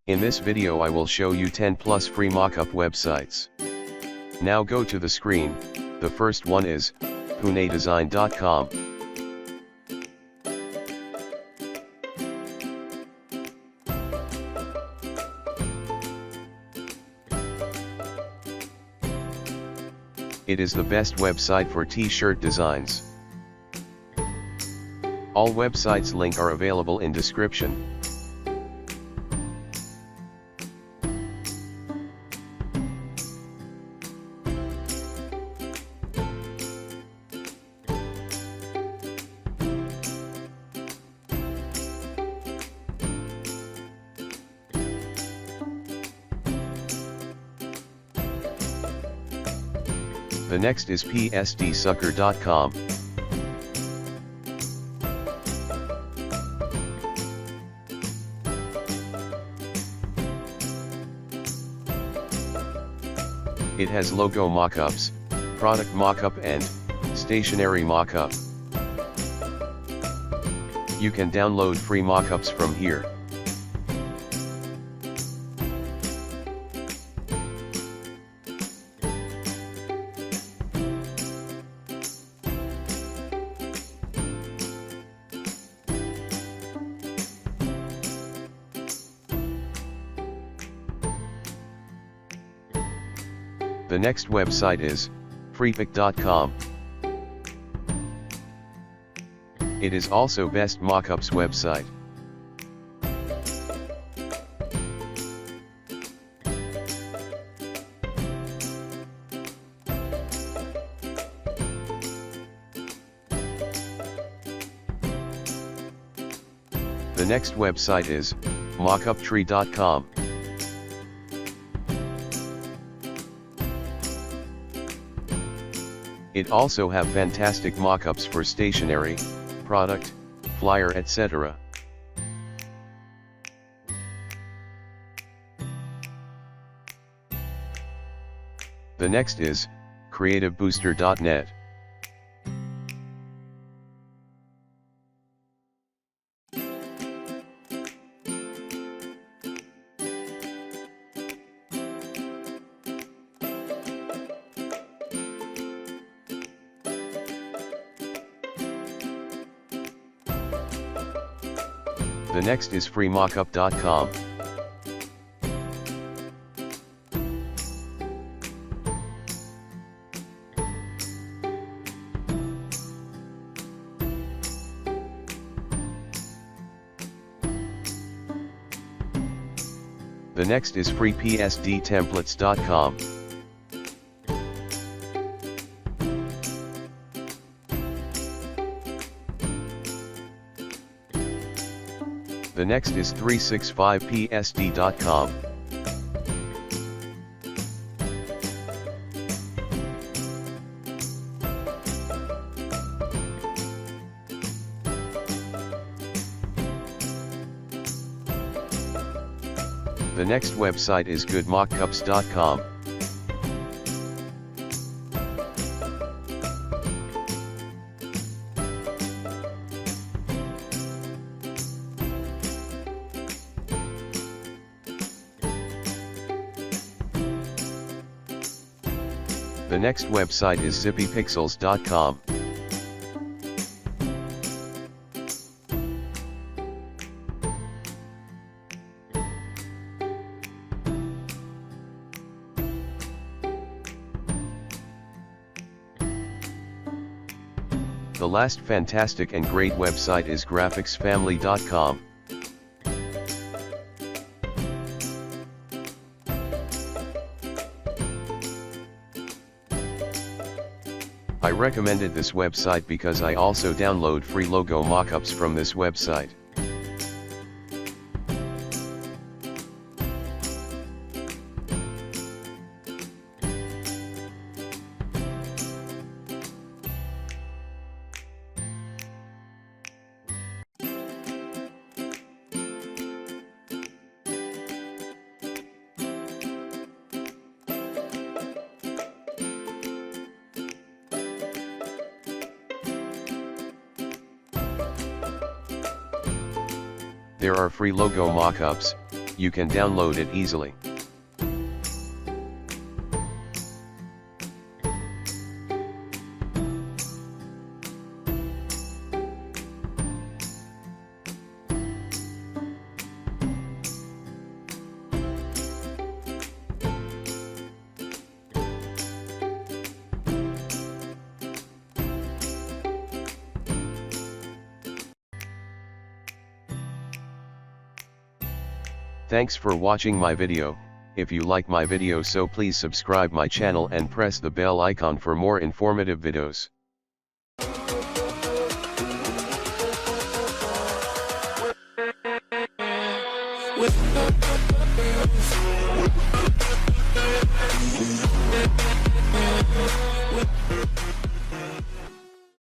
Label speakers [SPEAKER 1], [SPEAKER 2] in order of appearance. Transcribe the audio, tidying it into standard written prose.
[SPEAKER 1] In this video I will show you 10 plus free mockup websites. Now go to the screen. The first one is punedesign.com. It is the best website for t-shirt designs. All websites link are available in description. The next is psdsucker.com. It has logo mockups, product mockup and stationery mockup. You can download free mockups from here. The next website is freepik.com. It is also best mockups website. The next website is mockuptree.com. It also have fantastic mockups for stationery, product, flyer, etc. The next is creativebooster.net. The next is freemockup.com. The next is freepsdtemplates.com. The next is 365psd.com. The next website is goodmockups.com. The next website is zippypixels.com. The last fantastic and great website is graphicsfamily.com. I recommended this website because I also download free logo mockups from this website. There are free logo mockups, You can download it easily. Thanks for watching my video. If you like my video, so please subscribe my channel and press the bell icon for more informative videos.
[SPEAKER 2] With